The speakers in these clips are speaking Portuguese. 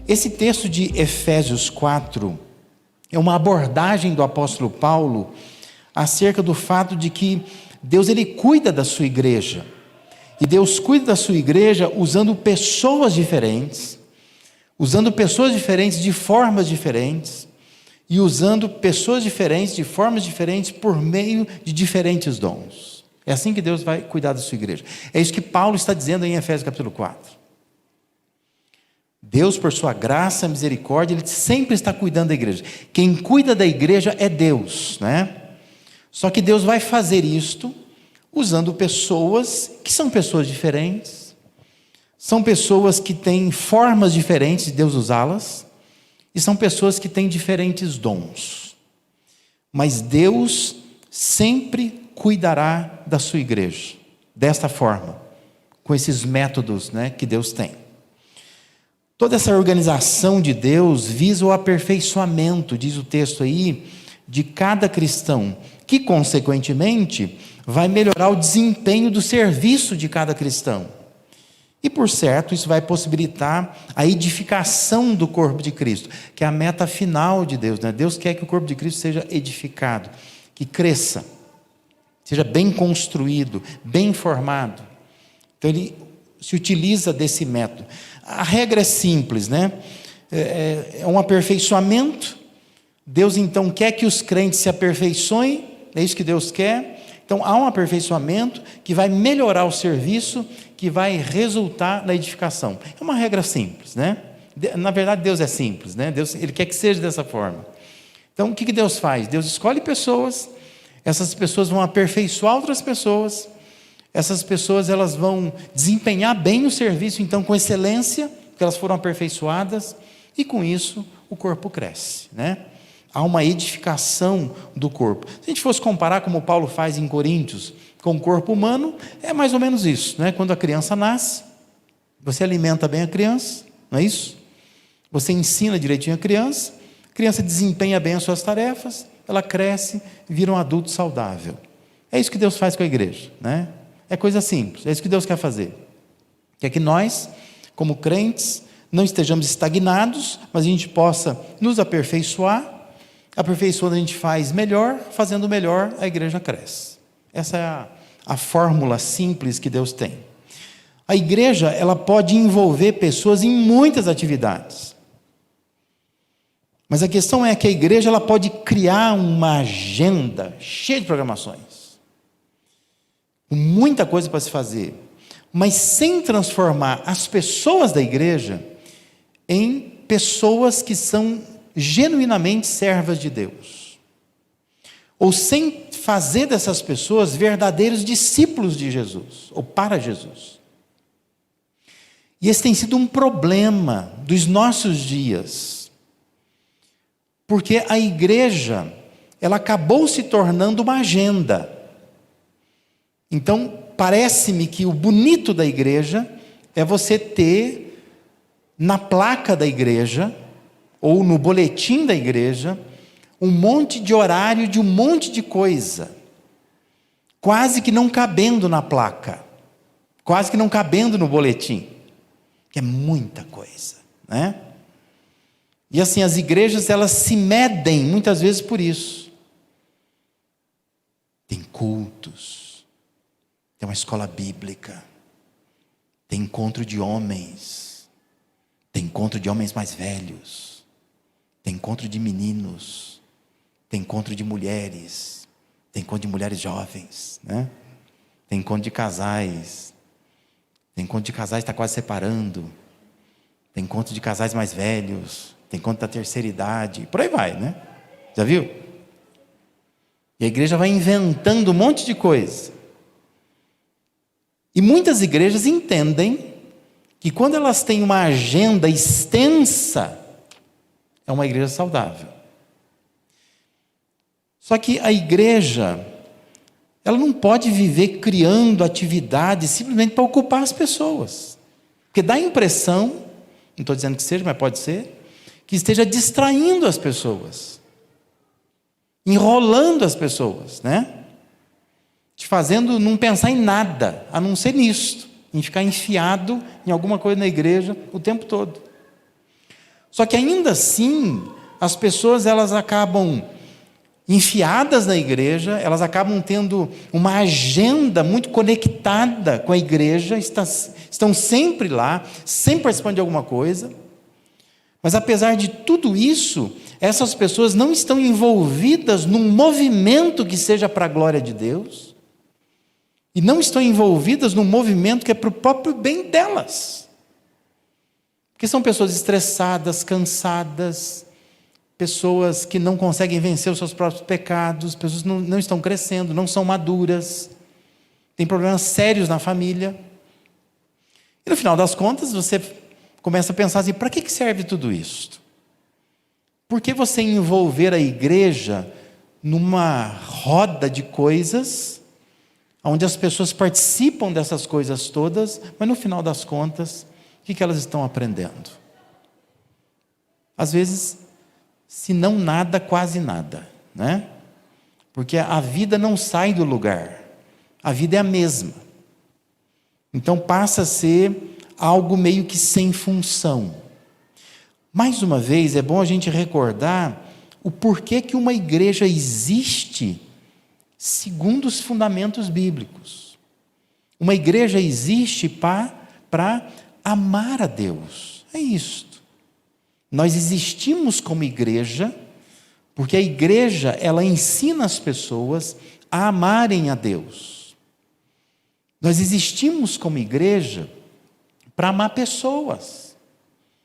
Esse texto de Efésios 4 é uma abordagem do apóstolo Paulo acerca do fato de que Deus ele cuida da sua igreja. E Deus cuida da sua igreja usando pessoas diferentes de formas diferentes, e usando pessoas diferentes de formas diferentes por meio de diferentes dons. É assim que Deus vai cuidar da sua igreja. É isso que Paulo está dizendo em Efésios capítulo 4. Deus, por sua graça e misericórdia, Ele sempre está cuidando da igreja. Quem cuida da igreja é Deus, né? Só que Deus vai fazer isto usando pessoas que são pessoas diferentes, são pessoas que têm formas diferentes de Deus usá-las, e são pessoas que têm diferentes dons. Mas Deus sempre cuidará da sua igreja, desta forma, com esses métodos, né, que Deus tem. Toda essa organização de Deus visa o aperfeiçoamento, diz o texto aí, de cada cristão, que consequentemente vai melhorar o desempenho do serviço de cada cristão. E por certo, isso vai possibilitar a edificação do corpo de Cristo, que é a meta final de Deus, né? Deus quer que o corpo de Cristo seja edificado, que cresça, seja bem construído, bem formado. Então ele se utiliza desse método. A regra é simples, né? É um aperfeiçoamento. Deus então quer que os crentes se aperfeiçoem, é isso que Deus quer. Então há um aperfeiçoamento que vai melhorar o serviço, que vai resultar na edificação. É uma regra simples, né? Na verdade Deus é simples, né? Deus, Ele quer que seja dessa forma. Então o que Deus faz? Deus escolhe pessoas, essas pessoas vão aperfeiçoar outras pessoas. Essas pessoas elas vão desempenhar bem o serviço, então com excelência, porque elas foram aperfeiçoadas, e com isso o corpo cresce, né? Há uma edificação do corpo. Se a gente fosse comparar como Paulo faz em Coríntios com o corpo humano, é mais ou menos isso, né? Quando a criança nasce, você alimenta bem a criança, não é isso? Você ensina direitinho a criança desempenha bem as suas tarefas, ela cresce, vira um adulto saudável. É isso que Deus faz com a igreja, né? É coisa simples, é isso que Deus quer fazer. Quer que nós, como crentes, não estejamos estagnados, mas a gente possa nos aperfeiçoar. Aperfeiçoando a gente faz melhor, fazendo melhor, a igreja cresce. Essa é a fórmula simples que Deus tem. A igreja, ela pode envolver pessoas em muitas atividades. Mas a questão é que a igreja, ela pode criar uma agenda cheia de programações. Com muita coisa para se fazer, mas sem transformar as pessoas da igreja em pessoas que são genuinamente servas de Deus, ou sem fazer dessas pessoas verdadeiros discípulos de Jesus, ou para Jesus. E esse tem sido um problema dos nossos dias, porque a igreja, ela acabou se tornando uma agenda. Então, parece-me que o bonito da igreja é você ter na placa da igreja, ou no boletim da igreja, um monte de horário de um monte de coisa, quase que não cabendo na placa, quase que não cabendo no boletim, que é muita coisa, né? E assim, as igrejas, elas se medem muitas vezes por isso. Tem cultos, tem uma escola bíblica, tem encontro de homens mais velhos, tem encontro de meninos, tem encontro de mulheres, tem encontro de mulheres jovens, né? Tem encontro de casais, está quase separando, tem encontro de casais mais velhos, tem encontro da terceira idade, por aí vai, né? Já viu? E a igreja vai inventando um monte de coisa. E muitas igrejas entendem que quando elas têm uma agenda extensa, é uma igreja saudável. Só que a igreja, ela não pode viver criando atividades simplesmente para ocupar as pessoas. Porque dá a impressão, não estou dizendo que seja, mas pode ser, que esteja distraindo as pessoas, enrolando as pessoas, né? Te fazendo não pensar em nada, a não ser nisto, em ficar enfiado em alguma coisa na igreja o tempo todo. Só que ainda assim, as pessoas elas acabam enfiadas na igreja, elas acabam tendo uma agenda muito conectada com a igreja, estão sempre lá, sempre participando de alguma coisa. Mas apesar de tudo isso, essas pessoas não estão envolvidas num movimento que seja para a glória de Deus, e não estão envolvidas num movimento que é para o próprio bem delas. Porque são pessoas estressadas, cansadas, pessoas que não conseguem vencer os seus próprios pecados, pessoas que não estão crescendo, não são maduras, têm problemas sérios na família. E no final das contas, você começa a pensar assim, para que serve tudo isso? Por que você envolver a igreja numa roda de coisas, onde as pessoas participam dessas coisas todas, mas no final das contas, o que elas estão aprendendo? Às vezes, se não nada, quase nada, né? Porque a vida não sai do lugar, a vida é a mesma. Então passa a ser algo meio que sem função. Mais uma vez, é bom a gente recordar o porquê que uma igreja existe segundo os fundamentos bíblicos. Uma igreja existe para amar a Deus. É isto. Nós existimos como igreja porque a igreja, ela ensina as pessoas a amarem a Deus. Nós existimos como igreja para amar pessoas,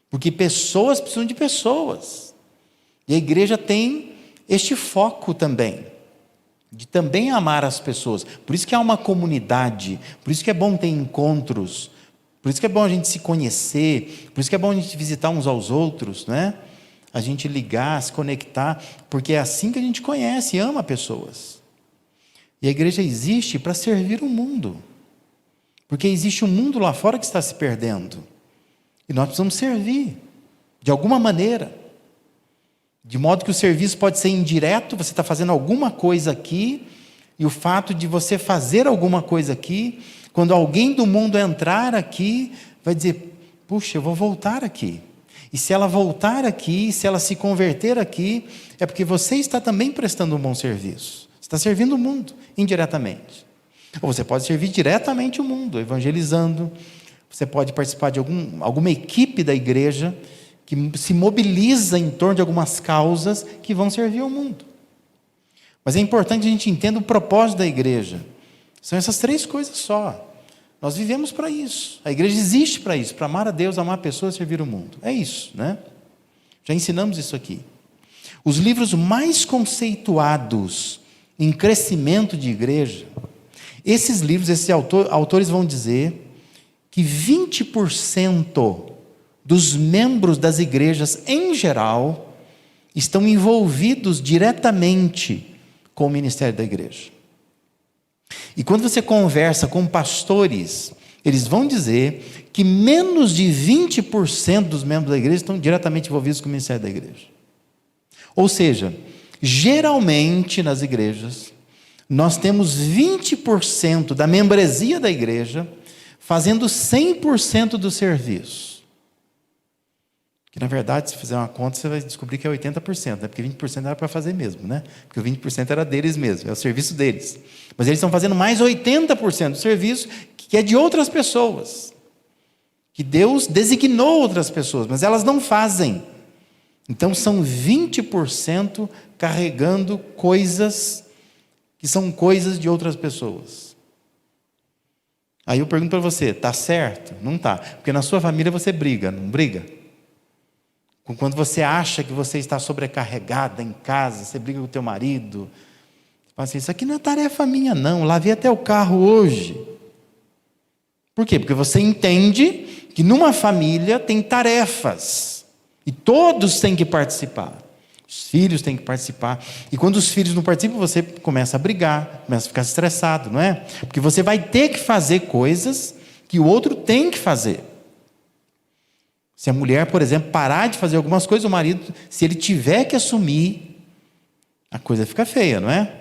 porque pessoas precisam de pessoas, e a igreja tem este foco também, de também amar as pessoas. Por isso que há uma comunidade, por isso que é bom ter encontros, por isso que é bom a gente se conhecer, por isso que é bom a gente visitar uns aos outros, né? A gente ligar, se conectar, porque é assim que a gente conhece e ama pessoas. E a igreja existe para servir o mundo, porque existe um mundo lá fora que está se perdendo, e nós precisamos servir, de alguma maneira, de modo que o serviço pode ser indireto, você está fazendo alguma coisa aqui, e o fato de você fazer alguma coisa aqui, quando alguém do mundo entrar aqui, vai dizer, puxa, eu vou voltar aqui. E se ela voltar aqui, se ela se converter aqui, é porque você está também prestando um bom serviço. Você está servindo o mundo, indiretamente. Ou você pode servir diretamente o mundo, evangelizando. Você pode participar de alguma equipe da igreja que se mobiliza em torno de algumas causas que vão servir ao mundo. Mas é importante a gente entenda o propósito da igreja. São essas três coisas só. Nós vivemos para isso. A igreja existe para isso, para amar a Deus, amar pessoas e servir o mundo. É isso, né? Já ensinamos isso aqui. Os livros mais conceituados em crescimento de igreja, esses livros, esses autores vão dizer que 20% dos membros das igrejas, em geral, estão envolvidos diretamente com o ministério da igreja. E quando você conversa com pastores, eles vão dizer que menos de 20% dos membros da igreja estão diretamente envolvidos com o ministério da igreja. Ou seja, geralmente nas igrejas, nós temos 20% da membresia da igreja fazendo 100% do serviço. Que na verdade, se fizer uma conta, você vai descobrir que é 80%, né? Porque 20% era para fazer mesmo, né? Porque o 20% era deles mesmo, é o serviço deles. Mas eles estão fazendo mais 80% do serviço, que é de outras pessoas. Que Deus designou outras pessoas, mas elas não fazem. Então são 20% carregando coisas que são coisas de outras pessoas. Aí eu pergunto para você, está certo? Não está. Porque na sua família você briga, não briga? Quando você acha que você está sobrecarregada em casa, você briga com o teu marido, você fala assim, isso aqui não é tarefa minha não, lavei até o carro hoje. Por quê? Porque você entende que numa família tem tarefas, e todos têm que participar. Os filhos têm que participar. E quando os filhos não participam, você começa a brigar, começa a ficar estressado, não é? Porque você vai ter que fazer coisas que o outro tem que fazer. Se a mulher, por exemplo, parar de fazer algumas coisas, o marido, se ele tiver que assumir, a coisa fica feia, não é?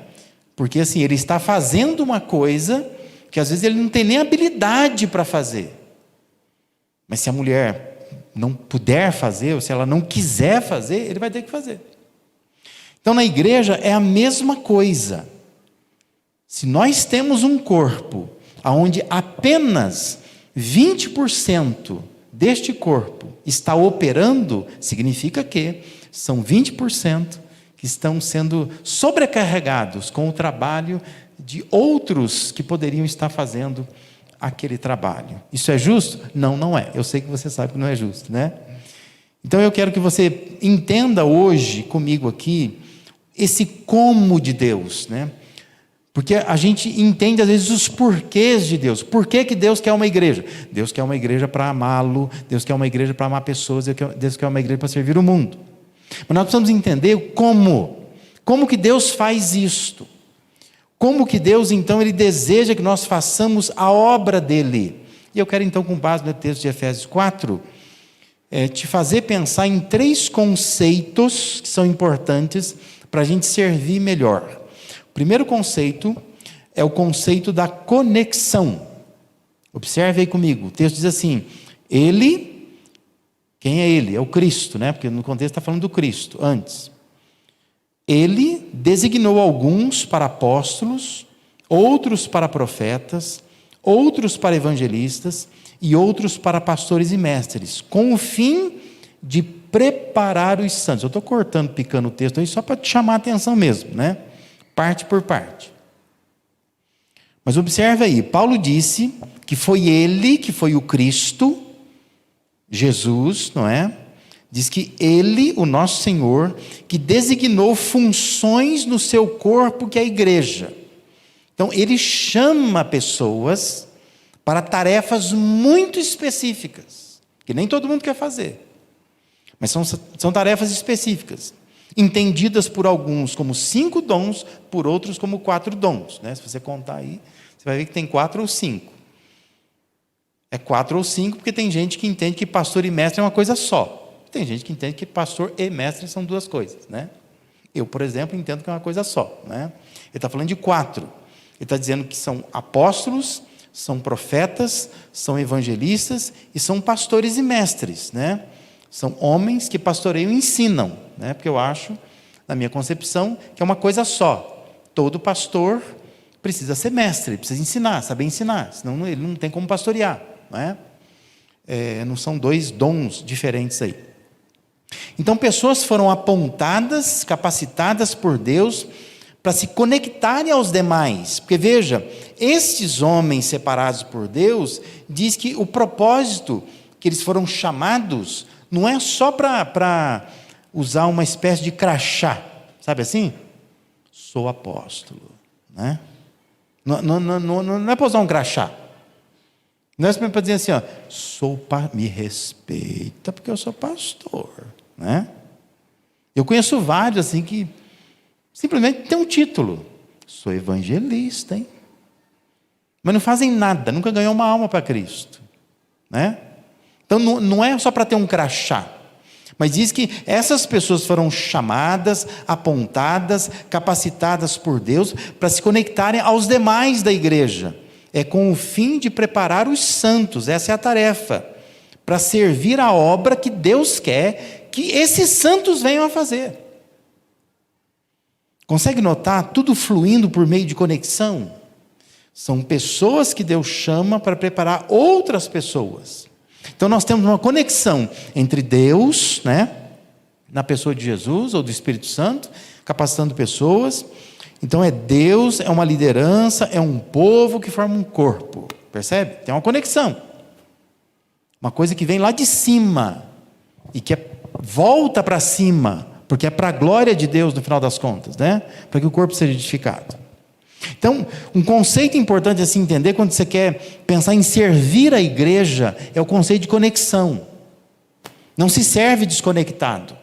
Porque assim, ele está fazendo uma coisa que às vezes ele não tem nem habilidade para fazer. Mas se a mulher não puder fazer, ou se ela não quiser fazer, ele vai ter que fazer. Então na igreja é a mesma coisa. Se nós temos um corpo onde apenas 20% deste corpo está operando, significa que são 20% que estão sendo sobrecarregados com o trabalho de outros que poderiam estar fazendo aquele trabalho. Isso é justo? Não, não é. Eu sei que você sabe que não é justo, né? Então eu quero que você entenda hoje comigo aqui esse como de Deus, né? Porque a gente entende às vezes os porquês de Deus. Por que Deus quer uma igreja? Deus quer uma igreja para amá-lo, Deus quer uma igreja para amar pessoas, Deus quer uma igreja para servir o mundo. Mas nós precisamos entender como. Como que Deus faz isto? Como que Deus, então, Ele deseja que nós façamos a obra dEle? E eu quero, então, com base no texto de Efésios 4, te fazer pensar em 3 conceitos que são importantes para a gente servir melhor. O primeiro conceito é o conceito da conexão. Observe aí comigo, o texto diz assim, Ele, quem é Ele? É o Cristo, né? Porque no contexto está falando do Cristo, antes. Ele designou alguns para apóstolos, outros para profetas, outros para evangelistas e outros para pastores e mestres, com o fim de preparar os santos. Eu estou cortando, picando o texto aí só para te chamar a atenção mesmo, né? Parte por parte. Mas observe aí, Paulo disse que foi Ele, que foi o Cristo, Jesus, não é? Diz que Ele, o nosso Senhor, que designou funções no seu corpo, que é a igreja. Então, Ele chama pessoas para tarefas muito específicas, que nem todo mundo quer fazer. Mas são tarefas específicas, entendidas por alguns como 5 dons, por outros como 4 dons. Né? Se você contar aí, você vai ver que tem 4 ou 5. É 4 ou 5 porque tem gente que entende que pastor e mestre é uma coisa só. Tem gente que entende que pastor e mestre são 2 coisas. Né? Eu, por exemplo, entendo que é uma coisa só. Né? Ele está falando de 4. Ele está dizendo que são apóstolos, são profetas, são evangelistas e são pastores e mestres. Né? São homens que pastoreiam e ensinam. Né? Porque eu acho, na minha concepção, que é uma coisa só. Todo pastor precisa ser mestre, precisa ensinar, saber ensinar, senão ele não tem como pastorear. Né? Não são 2 dons diferentes aí. Então, pessoas foram apontadas, capacitadas por Deus para se conectarem aos demais. Porque, veja, estes homens separados por Deus, diz que o propósito que eles foram chamados não é só para usar uma espécie de crachá, sabe assim? Sou apóstolo. Né? Não é para usar um crachá. Não é para dizer assim, ó, me respeita porque eu sou pastor. Né? Eu conheço vários assim que simplesmente tem um título. Sou evangelista, hein? Mas não fazem nada, nunca ganhou uma alma para Cristo. Né? Então não é só para ter um crachá. Mas diz que essas pessoas foram chamadas, apontadas, capacitadas por Deus para se conectarem aos demais da igreja. É com o fim de preparar os santos, essa é a tarefa, para servir a obra que Deus quer que esses santos venham a fazer. Consegue notar tudo fluindo por meio de conexão? São pessoas que Deus chama para preparar outras pessoas. Então nós temos uma conexão entre Deus, né, na pessoa de Jesus ou do Espírito Santo, capacitando pessoas. Então é Deus, é uma liderança, é um povo que forma um corpo. Percebe? Tem uma conexão. Uma coisa que vem lá de cima e que volta para cima, porque é para a glória de Deus no final das contas, né? Para que o corpo seja edificado. Então, um conceito importante a se entender quando você quer pensar em servir a igreja é o conceito de conexão. Não se serve desconectado.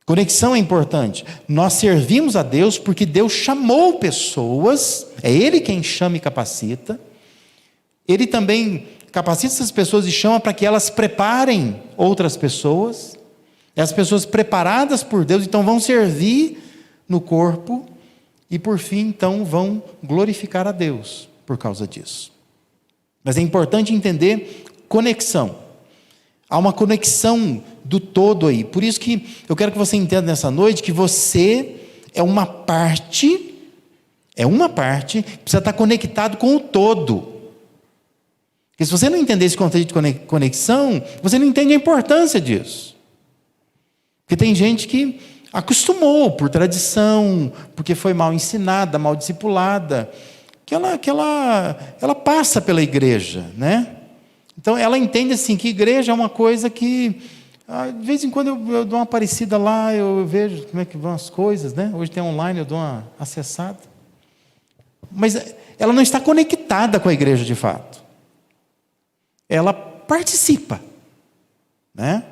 Conexão é importante. Nós servimos a Deus porque Deus chamou pessoas, é Ele quem chama e capacita. Ele também capacita essas pessoas e chama para que elas preparem outras pessoas. E as pessoas preparadas por Deus, então, vão servir no corpo e, por fim, então, vão glorificar a Deus por causa disso. Mas é importante entender conexão. Há uma conexão do todo aí. Por isso que eu quero que você entenda nessa noite que você é uma parte que precisa estar conectado com o todo. Porque se você não entender esse conceito de conexão, você não entende a importância disso. Porque tem gente que acostumou por tradição, porque foi mal ensinada, mal discipulada, que ela passa pela igreja, né? Então ela entende assim que igreja é uma coisa que, de vez em quando eu dou uma aparecida lá, eu vejo como é que vão as coisas, né? Hoje tem online, eu dou uma acessada. Mas ela não está conectada com a igreja de fato. Ela participa, né?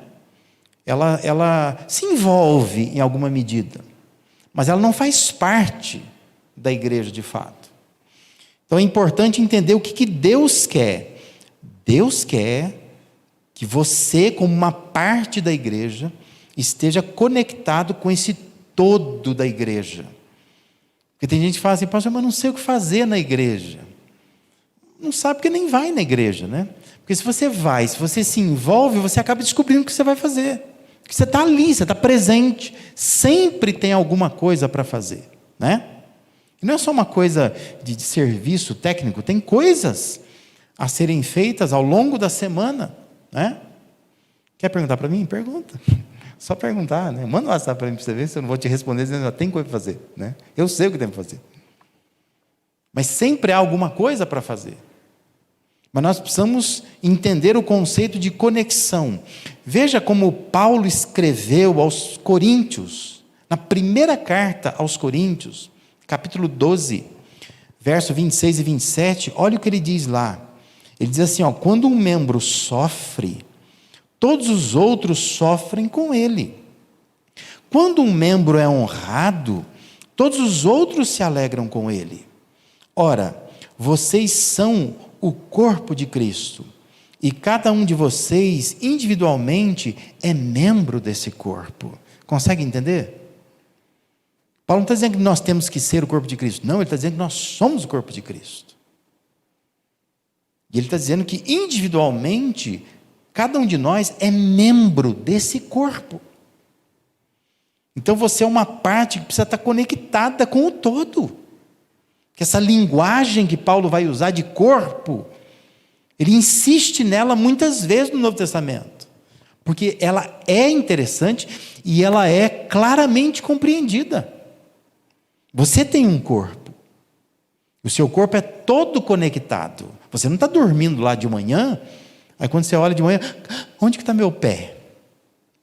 Ela se envolve em alguma medida, mas ela não faz parte da igreja de fato. Então é importante entender o que Deus quer. Deus quer que você, como uma parte da igreja, esteja conectado com esse todo da igreja. Porque tem gente que fala assim, pastor, mas não sei o que fazer na igreja. Não sabe porque nem vai na igreja, né? Porque se você vai, se você se envolve, você acaba descobrindo o que você vai fazer. Porque você está ali, você está presente. Sempre tem alguma coisa para fazer, né? E não é só uma coisa de serviço técnico, tem coisas a serem feitas ao longo da semana, né? Quer perguntar para mim? Pergunta. Só perguntar, né? Manda um WhatsApp para mim para você ver se eu não vou te responder dizendo que tem coisa para fazer, né? Eu sei o que tem para fazer. Mas sempre há alguma coisa para fazer. Mas nós precisamos entender o conceito de conexão. Veja como Paulo escreveu aos Coríntios, na primeira carta aos Coríntios, capítulo 12, verso 26 e 27, olha o que ele diz lá. Ele diz assim, quando um membro sofre, todos os outros sofrem com ele. Quando um membro é honrado, todos os outros se alegram com ele. Ora, vocês são o corpo de Cristo, e cada um de vocês, individualmente, é membro desse corpo. Consegue entender? Paulo não está dizendo que nós temos que ser o corpo de Cristo. Não, ele está dizendo que nós somos o corpo de Cristo. E ele está dizendo que, individualmente, cada um de nós é membro desse corpo. Então, você é uma parte que precisa estar conectada com o todo. Que essa linguagem que Paulo vai usar de corpo, ele insiste nela muitas vezes no Novo Testamento, porque ela é interessante e ela é claramente compreendida. Você tem um corpo, o seu corpo é todo conectado. Você não está dormindo lá de manhã, aí quando você olha de manhã, onde que está meu pé?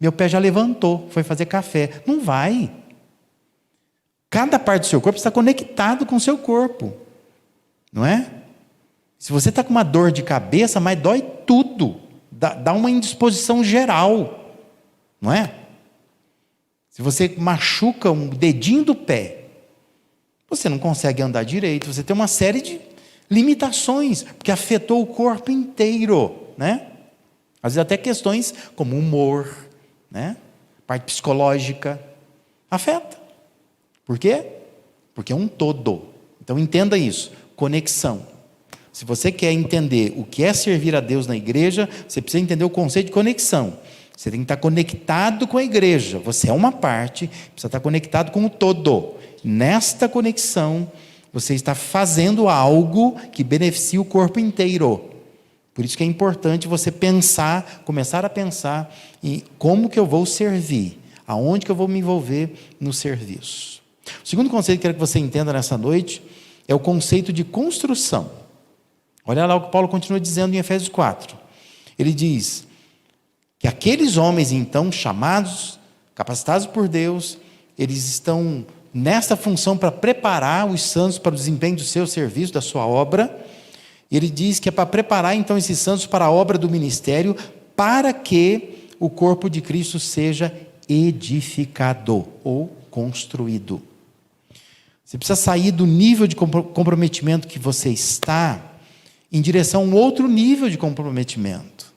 Meu pé já levantou, foi fazer café. Não vai. Cada parte do seu corpo está conectado com o seu corpo, não é? Se você está com uma dor de cabeça, mas dói tudo, dá uma indisposição geral, não é? Se você machuca um dedinho do pé, você não consegue andar direito, você tem uma série de limitações, porque afetou o corpo inteiro, né? Às vezes até questões como humor, né? Parte psicológica, afeta. Por quê? Porque é um todo. Então entenda isso, conexão. Se você quer entender o que é servir a Deus na igreja, você precisa entender o conceito de conexão. Você tem que estar conectado com a igreja. Você é uma parte, precisa estar conectado com o todo. Nesta conexão, você está fazendo algo que beneficia o corpo inteiro. Por isso que é importante você pensar, começar a pensar em como que eu vou servir, aonde que eu vou me envolver no serviço. O segundo conceito que eu quero que você entenda nessa noite é o conceito de construção. Olha lá o que Paulo continua dizendo em Efésios 4. Ele diz que aqueles homens, então, chamados, capacitados por Deus, eles estão nessa função para preparar os santos para o desempenho do seu serviço, da sua obra. Ele diz que é para preparar, então, esses santos para a obra do ministério, para que o corpo de Cristo seja edificado ou construído. Você precisa sair do nível de comprometimento que você está em direção a um outro nível de comprometimento.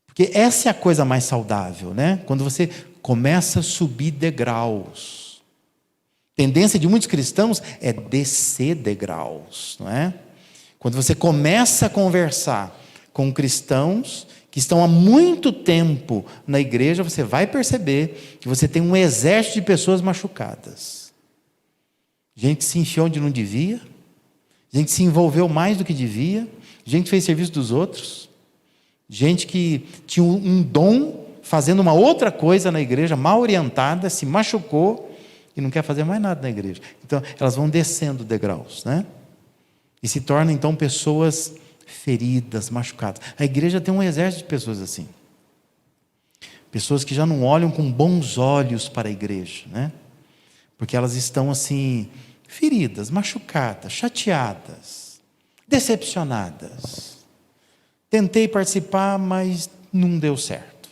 Porque essa é a coisa mais saudável, né? Quando você começa a subir degraus. A tendência de muitos cristãos é descer degraus, não é? Quando você começa a conversar com cristãos que estão há muito tempo na igreja, você vai perceber que você tem um exército de pessoas machucadas. Gente que se enfiou onde não devia, gente que se envolveu mais do que devia, gente que fez serviço dos outros, gente que tinha um dom fazendo uma outra coisa na igreja, mal orientada, se machucou e não quer fazer mais nada na igreja. Então, elas vão descendo degraus, né? E se tornam, então, pessoas feridas, machucadas. A igreja tem um exército de pessoas assim. Pessoas que já não olham com bons olhos para a igreja, né? Porque elas estão assim, feridas, machucadas, chateadas, decepcionadas. Tentei participar, mas não deu certo.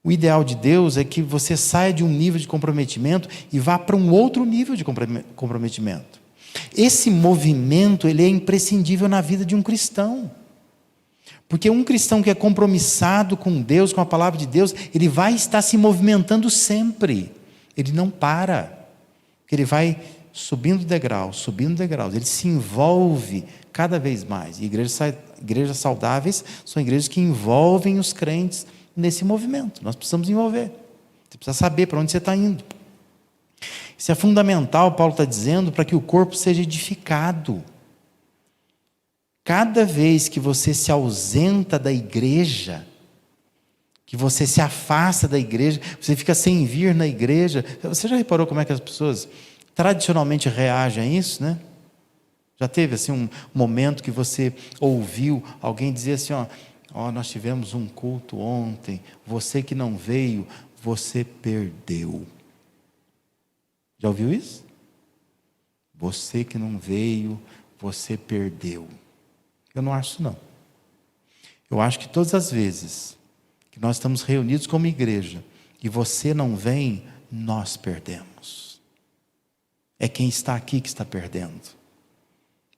O ideal de Deus é que você saia de um nível de comprometimento e vá para um outro nível de comprometimento. Esse movimento, ele é imprescindível na vida de um cristão. Porque um cristão que é compromissado com Deus, com a palavra de Deus, ele vai estar se movimentando sempre. Ele não para. Ele vai subindo degraus, ele se envolve cada vez mais. E igrejas saudáveis são igrejas que envolvem os crentes nesse movimento. Nós precisamos envolver. Você precisa saber para onde você está indo. Isso é fundamental, Paulo está dizendo, para que o corpo seja edificado. Cada vez que você se ausenta da igreja, que você se afasta da igreja, você fica sem vir na igreja. Você já reparou como é que as pessoas tradicionalmente reagem a isso, né? Já teve assim um momento que você ouviu alguém dizer assim, nós tivemos um culto ontem, você que não veio, você perdeu. Já ouviu isso? Você que não veio, você perdeu. Eu não acho isso não. Eu acho que todas as vezes que nós estamos reunidos como igreja e você não vem, nós perdemos. É quem está aqui que está perdendo.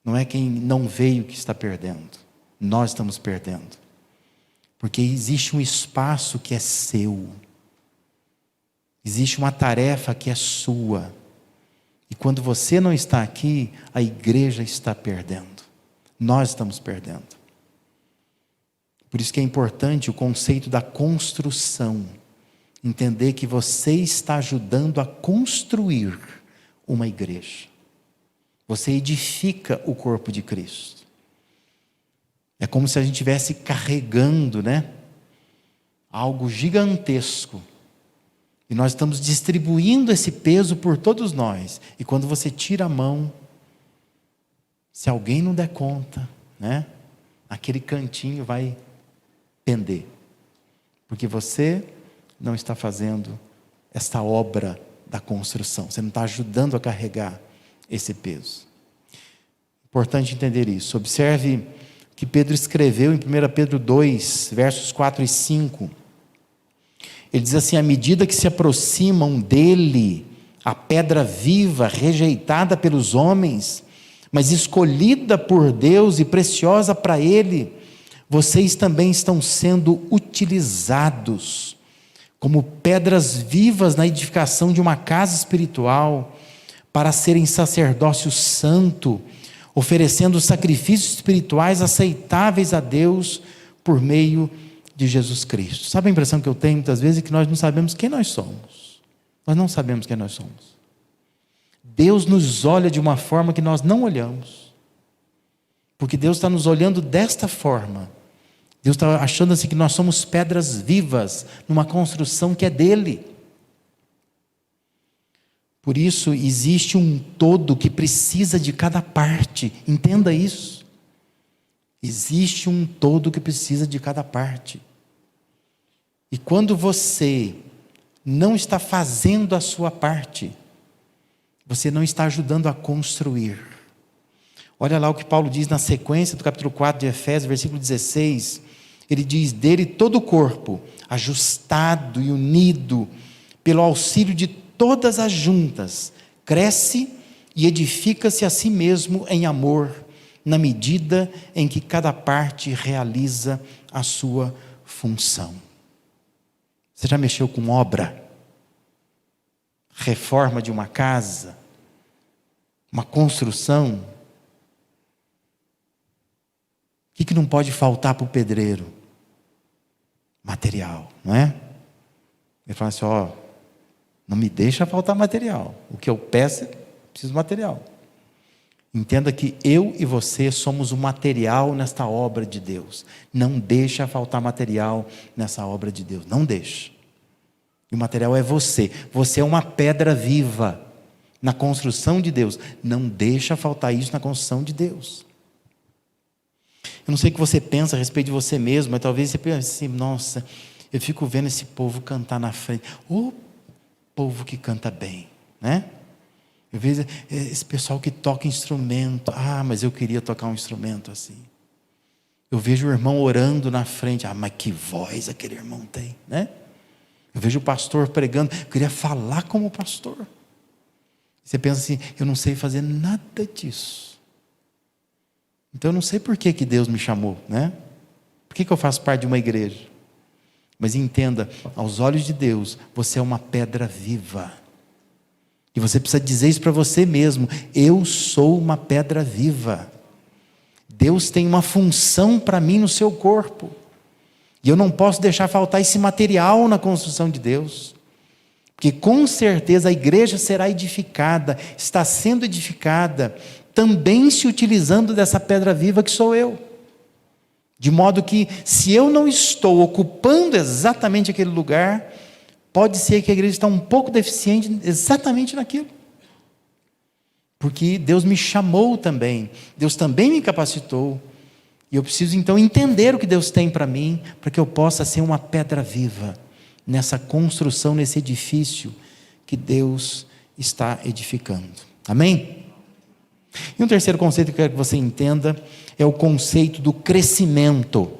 Não é quem não veio que está perdendo. Nós estamos perdendo. Porque existe um espaço que é seu. Existe uma tarefa que é sua. E quando você não está aqui, a igreja está perdendo. Nós estamos perdendo. Por isso que é importante o conceito da construção. Entender que você está ajudando a construir uma igreja. Você edifica o corpo de Cristo. É como se a gente estivesse carregando, né, algo gigantesco. E nós estamos distribuindo esse peso por todos nós. E quando você tira a mão, se alguém não der conta, né, aquele cantinho vai pender. Porque você não está fazendo esta obra da construção. Você não está ajudando a carregar esse peso. Importante entender isso. Observe que Pedro escreveu em 1 Pedro 2, versos 4 e 5. Ele diz assim: à medida que se aproximam dele, a pedra viva, rejeitada pelos homens, mas escolhida por Deus e preciosa para ele, vocês também estão sendo utilizados como pedras vivas na edificação de uma casa espiritual, para serem sacerdócio santo, oferecendo sacrifícios espirituais aceitáveis a Deus por meio de Jesus Cristo. Sabe a impressão que eu tenho muitas vezes? É que nós não sabemos quem nós somos. Nós não sabemos quem nós somos. Deus nos olha de uma forma que nós não olhamos. Porque Deus está nos olhando desta forma. Deus está achando assim que nós somos pedras vivas numa construção que é dele. Por isso existe um todo que precisa de cada parte. Entenda isso. Existe um todo que precisa de cada parte. E quando você não está fazendo a sua parte, você não está ajudando a construir. Olha lá o que Paulo diz na sequência do capítulo 4 de Efésios, versículo 16. Ele diz: dele todo o corpo, ajustado e unido, pelo auxílio de todas as juntas, cresce e edifica-se a si mesmo em amor, na medida em que cada parte realiza a sua função. Você já mexeu com obra? Reforma de uma casa? Uma construção? O que não pode faltar para o pedreiro? Material, não é? Ele fala assim: ó, não me deixa faltar material. O que eu peço, preciso de material. Entenda que eu e você somos o material nesta obra de Deus. Não deixa faltar material nessa obra de Deus. Não deixa. E o material é você. Você é uma pedra viva na construção de Deus. Não deixa faltar isso na construção de Deus. Eu não sei o que você pensa a respeito de você mesmo, mas talvez você pense assim: nossa, eu fico vendo esse povo cantar na frente. O povo que canta bem, né? Eu vejo esse pessoal que toca instrumento. Ah, mas eu queria tocar um instrumento assim. Eu vejo o irmão orando na frente. Ah, mas que voz aquele irmão tem, né? Eu vejo o pastor pregando. Eu queria falar como pastor. Você pensa assim: eu não sei fazer nada disso. Então eu não sei por que Deus me chamou, né? Por que eu faço parte de uma igreja? Mas entenda, aos olhos de Deus, você é uma pedra viva. E você precisa dizer isso para você mesmo: eu sou uma pedra viva. Deus tem uma função para mim no seu corpo. E eu não posso deixar faltar esse material na construção de Deus. Porque com certeza a igreja será edificada, está sendo edificada, também se utilizando dessa pedra viva que sou eu. De modo que, se eu não estou ocupando exatamente aquele lugar, pode ser que a igreja está um pouco deficiente exatamente naquilo. Porque Deus me chamou também, Deus também me capacitou, e eu preciso então entender o que Deus tem para mim, para que eu possa ser uma pedra viva nessa construção, nesse edifício que Deus está edificando. Amém? E um terceiro conceito que eu quero que você entenda é o conceito do crescimento.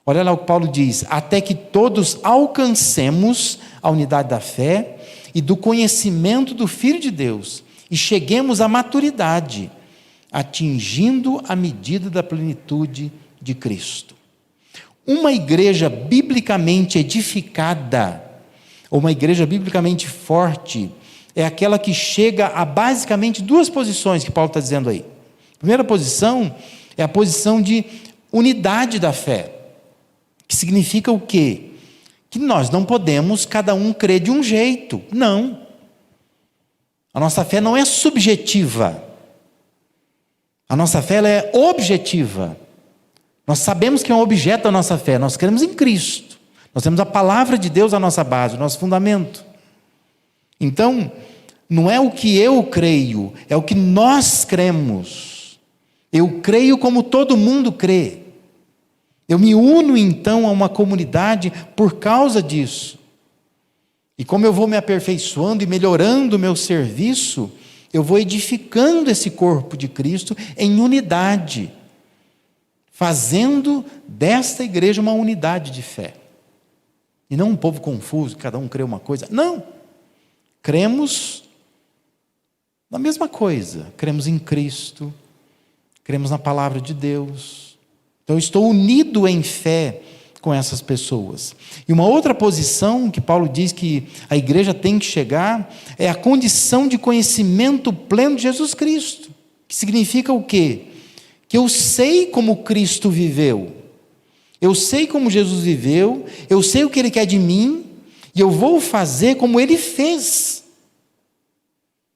Olha lá o que Paulo diz: até que todos alcancemos a unidade da fé e do conhecimento do Filho de Deus e cheguemos à maturidade, atingindo a medida da plenitude de Cristo. Uma igreja biblicamente edificada, ou uma igreja biblicamente forte, é aquela que chega a basicamente duas posições que Paulo está dizendo aí. A primeira posição é a posição de unidade da fé. Que significa o quê? Que nós não podemos cada um crer de um jeito. Não. A nossa fé não é subjetiva. A nossa fé ela é objetiva. Nós sabemos que é um objeto da nossa fé. Nós cremos em Cristo. Nós temos a palavra de Deus a nossa base, o nosso fundamento. Então, não é o que eu creio, é o que nós cremos. Eu creio como todo mundo crê. Eu me uno então a uma comunidade por causa disso. E como eu vou me aperfeiçoando e melhorando o meu serviço, eu vou edificando esse corpo de Cristo em unidade, fazendo desta igreja uma unidade de fé. E não um povo confuso, cada um crê uma coisa. Não. Cremos na mesma coisa. Cremos em Cristo, cremos na palavra de Deus. Então eu estou unido em fé com essas pessoas. E uma outra posição que Paulo diz que a igreja tem que chegar é a condição de conhecimento pleno de Jesus Cristo. Que significa o quê? Que eu sei como Cristo viveu. Eu sei como Jesus viveu, eu sei o que Ele quer de mim, e eu vou fazer como Ele fez.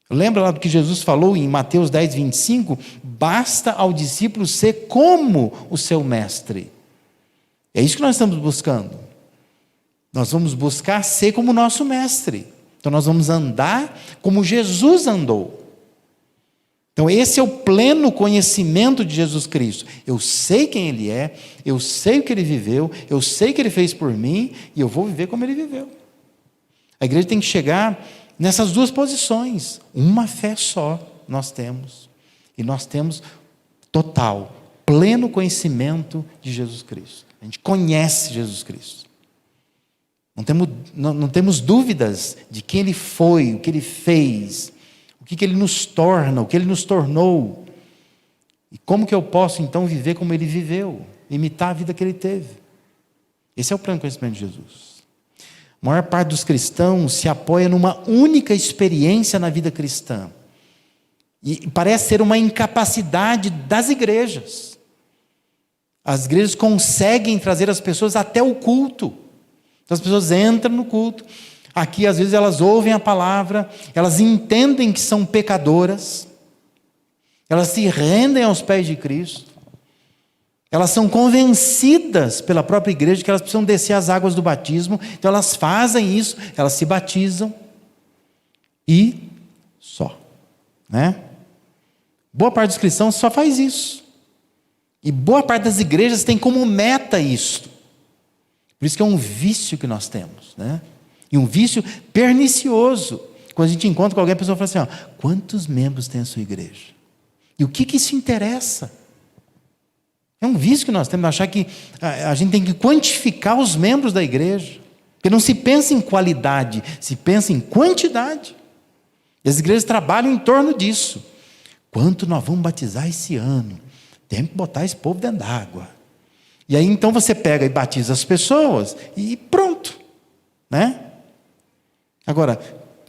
Lembra lá do que Jesus falou em Mateus 10, 25? Basta ao discípulo ser como o seu mestre. É isso que nós estamos buscando. Nós vamos buscar ser como o nosso mestre. Então nós vamos andar como Jesus andou. Então esse é o pleno conhecimento de Jesus Cristo. Eu sei quem Ele é, eu sei o que Ele viveu, eu sei o que Ele fez por mim, e eu vou viver como Ele viveu. A igreja tem que chegar nessas duas posições. Uma fé só nós temos. E nós temos total, pleno conhecimento de Jesus Cristo. A gente conhece Jesus Cristo. Não temos dúvidas de quem Ele foi, o que Ele fez, o que Ele nos torna, o que Ele nos tornou. E como que eu posso então viver como Ele viveu, imitar a vida que Ele teve. Esse é o pleno conhecimento de Jesus. A maior parte dos cristãos se apoia numa única experiência na vida cristã. E parece ser uma incapacidade das igrejas. As igrejas conseguem trazer as pessoas até o culto. Então, as pessoas entram no culto. Aqui, às vezes, elas ouvem a palavra, elas entendem que são pecadoras, elas se rendem aos pés de Cristo, elas são convencidas pela própria igreja que elas precisam descer as águas do batismo, então elas fazem isso, elas se batizam e só, né? Boa parte dos cristãos só faz isso, e boa parte das igrejas tem como meta isso. Por isso que é um vício que nós temos, né? E um vício pernicioso. Quando a gente encontra com alguém, a pessoa fala assim, quantos membros tem a sua igreja? E o que isso interessa? É um vício que nós temos, achar que a gente tem que quantificar os membros da igreja. Porque não se pensa em qualidade, se pensa em quantidade. E as igrejas trabalham em torno disso. Quanto nós vamos batizar esse ano? Tem que botar esse povo dentro d'água. E aí então você pega e batiza as pessoas e pronto, né? Agora,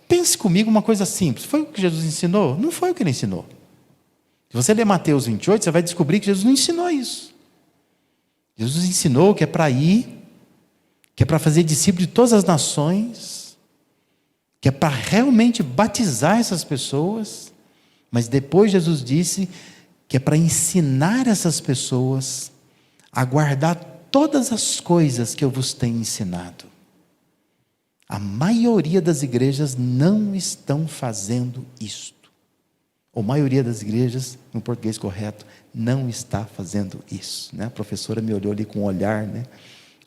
pense comigo uma coisa simples. Foi o que Jesus ensinou? Não foi o que Ele ensinou. Se você ler Mateus 28, você vai descobrir que Jesus não ensinou isso. Jesus ensinou que é para ir, que é para fazer discípulos de todas as nações, que é para realmente batizar essas pessoas, mas depois Jesus disse que é para ensinar essas pessoas a guardar todas as coisas que eu vos tenho ensinado. A maioria das igrejas não estão fazendo isto. Ou a maioria das igrejas, no português correto, não está fazendo isso, né? A professora me olhou ali com um olhar, né?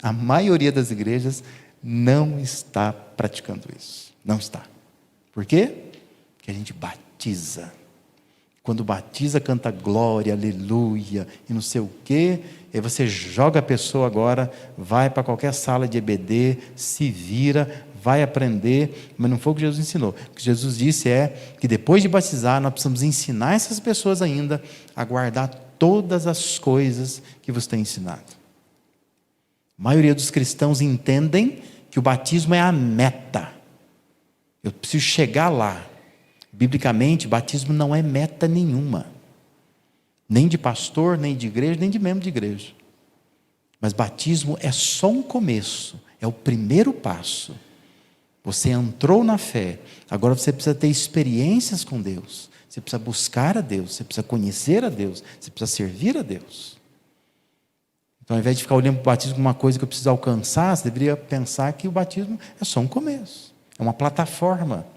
A maioria das igrejas não está praticando isso. Não está. Por quê? Porque a gente batiza. Quando batiza, canta glória, aleluia, e não sei o quê. Aí você joga a pessoa agora, vai para qualquer sala de EBD, se vira, vai aprender, mas não foi o que Jesus ensinou. O que Jesus disse é que depois de batizar, nós precisamos ensinar essas pessoas ainda a guardar todas as coisas que vos tem ensinado. A maioria dos cristãos entendem que o batismo é a meta. Eu preciso chegar lá. Biblicamente, batismo não é meta nenhuma. Nem de pastor, nem de igreja, nem de membro de igreja. Mas batismo é só um começo, é o primeiro passo. Você entrou na fé, agora você precisa ter experiências com Deus, você precisa buscar a Deus, você precisa conhecer a Deus, você precisa servir a Deus. Então, ao invés de ficar olhando para o batismo como uma coisa que eu preciso alcançar, você deveria pensar que o batismo é só um começo, é uma plataforma,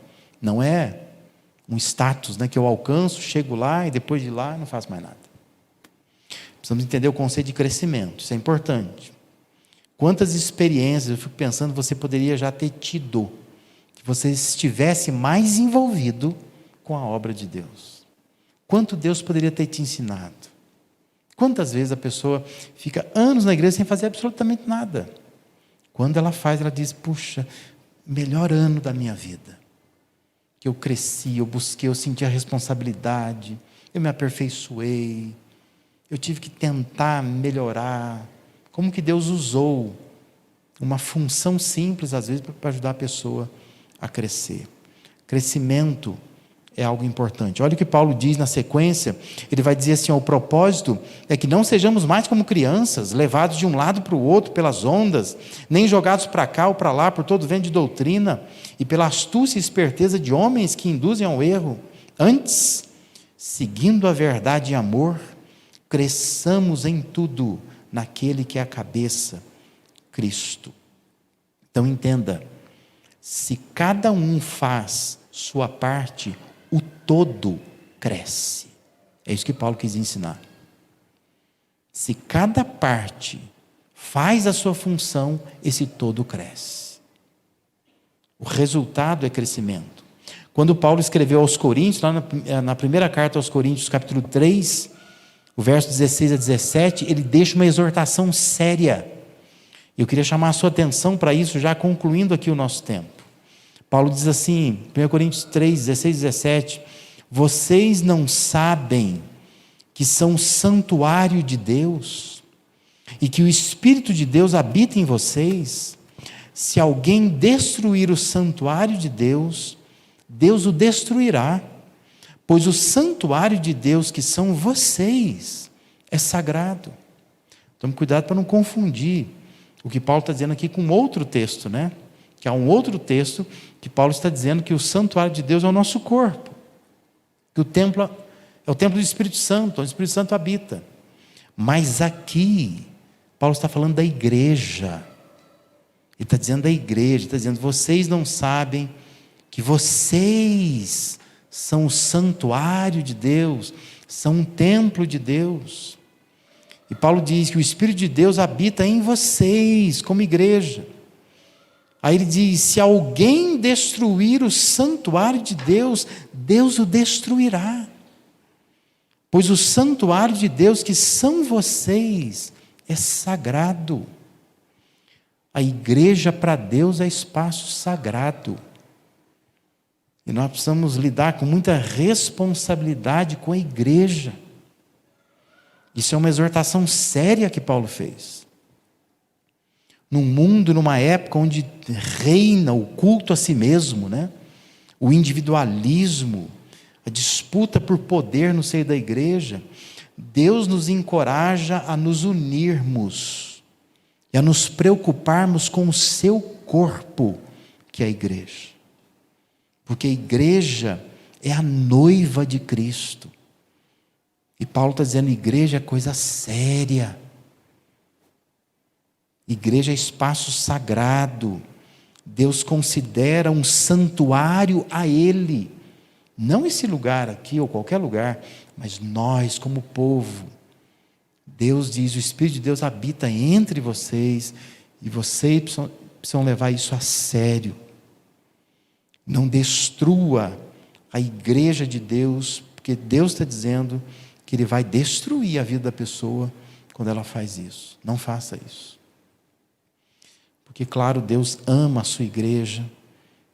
não é um status, né, que eu alcanço, chego lá e depois de lá não faço mais nada. Precisamos entender o conceito de crescimento, isso é importante. Quantas experiências, eu fico pensando, você poderia já ter tido, que você estivesse mais envolvido com a obra de Deus. Quanto Deus poderia ter te ensinado? Quantas vezes a pessoa fica anos na igreja sem fazer absolutamente nada? Quando ela faz, ela diz, puxa, melhor ano da minha vida. Que eu cresci, eu busquei, eu senti a responsabilidade, eu me aperfeiçoei, eu tive que tentar melhorar. Como que Deus usou uma função simples, às vezes, para ajudar a pessoa a crescer. Crescimento é algo importante. Olha o que Paulo diz na sequência. Ele vai dizer assim, o propósito é que não sejamos mais como crianças, levados de um lado para o outro pelas ondas, nem jogados para cá ou para lá por todo vento de doutrina e pela astúcia e esperteza de homens que induzem ao erro. Antes, seguindo a verdade e amor, cresçamos em tudo naquele que é a cabeça, Cristo. Então entenda, se cada um faz sua parte, o todo cresce. É isso que Paulo quis ensinar. Se cada parte faz a sua função, esse todo cresce. O resultado é crescimento. Quando Paulo escreveu aos Coríntios, lá na primeira carta aos Coríntios, capítulo 3, o verso 16 a 17, ele deixa uma exortação séria. Eu queria chamar a sua atenção para isso, já concluindo aqui o nosso tempo. Paulo diz assim, 1 Coríntios 3, 16 e 17, vocês não sabem que são santuário de Deus e que o Espírito de Deus habita em vocês? Se alguém destruir o santuário de Deus, Deus o destruirá, pois o santuário de Deus, que são vocês, é sagrado. Tome cuidado para não confundir o que Paulo está dizendo aqui com outro texto, né? Que há um outro texto que Paulo está dizendo que o santuário de Deus é o nosso corpo, que o templo é o templo do Espírito Santo, onde o Espírito Santo habita. Mas aqui, Paulo está falando da igreja. Ele está dizendo da igreja, está dizendo, vocês não sabem que vocês são o santuário de Deus, são um templo de Deus. E Paulo diz que o Espírito de Deus habita em vocês, como igreja. Aí ele diz, se alguém destruir o santuário de Deus, Deus o destruirá. Pois o santuário de Deus, que são vocês, é sagrado. A igreja para Deus é espaço sagrado. E nós precisamos lidar com muita responsabilidade com a igreja. Isso é uma exortação séria que Paulo fez. Num mundo, numa época onde reina o culto a si mesmo, né? O individualismo, a disputa por poder no seio da igreja, Deus nos encoraja a nos unirmos e a nos preocuparmos com o seu corpo, que é a igreja. Porque a igreja é a noiva de Cristo. E Paulo está dizendo, igreja é coisa séria. Igreja é espaço sagrado. Deus considera um santuário a Ele. Não esse lugar aqui ou qualquer lugar, mas nós como povo. Deus diz, o Espírito de Deus habita entre vocês e vocês precisam levar isso a sério. Não destrua a igreja de Deus, porque Deus está dizendo que Ele vai destruir a vida da pessoa quando ela faz isso. Não faça isso. Porque, claro, Deus ama a sua igreja,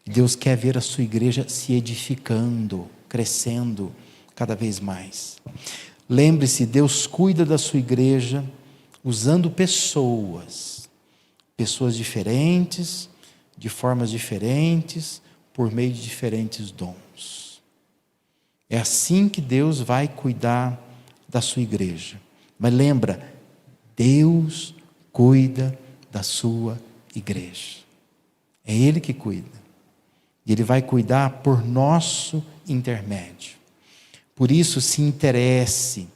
Deus quer ver a sua igreja se edificando, crescendo cada vez mais. Lembre-se, Deus cuida da sua igreja usando pessoas diferentes, de formas diferentes, por meio de diferentes dons. É assim que Deus vai cuidar da sua igreja. Mas lembra, Deus cuida da sua igreja. É Ele que cuida. E Ele vai cuidar por nosso intermédio. Por isso, se interesse,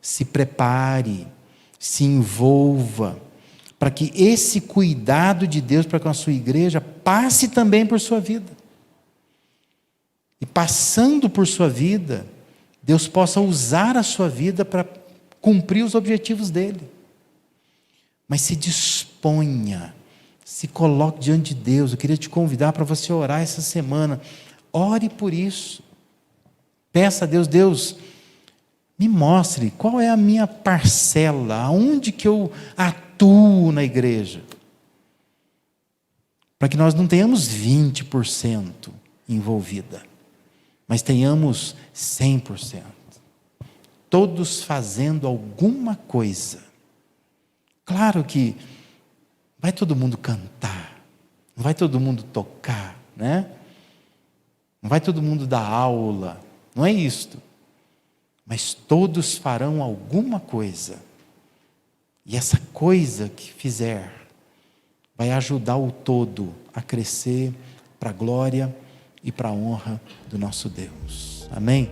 se prepare, se envolva, para que esse cuidado de Deus para com a sua igreja passe também por sua vida. E passando por sua vida, Deus possa usar a sua vida para cumprir os objetivos dEle. Mas se disponha, se coloque diante de Deus. Eu queria te convidar para você orar essa semana. Ore por isso. Peça a Deus, Deus, me mostre qual é a minha parcela, aonde que eu atuo na igreja. Para que nós não tenhamos 20% envolvida, mas tenhamos 100%. Todos fazendo alguma coisa. Claro que vai todo mundo cantar, não vai todo mundo tocar, né? Não vai todo mundo dar aula, não é isto. Mas todos farão alguma coisa. E essa coisa que fizer vai ajudar o todo a crescer para a glória e para a honra do nosso Deus. Amém?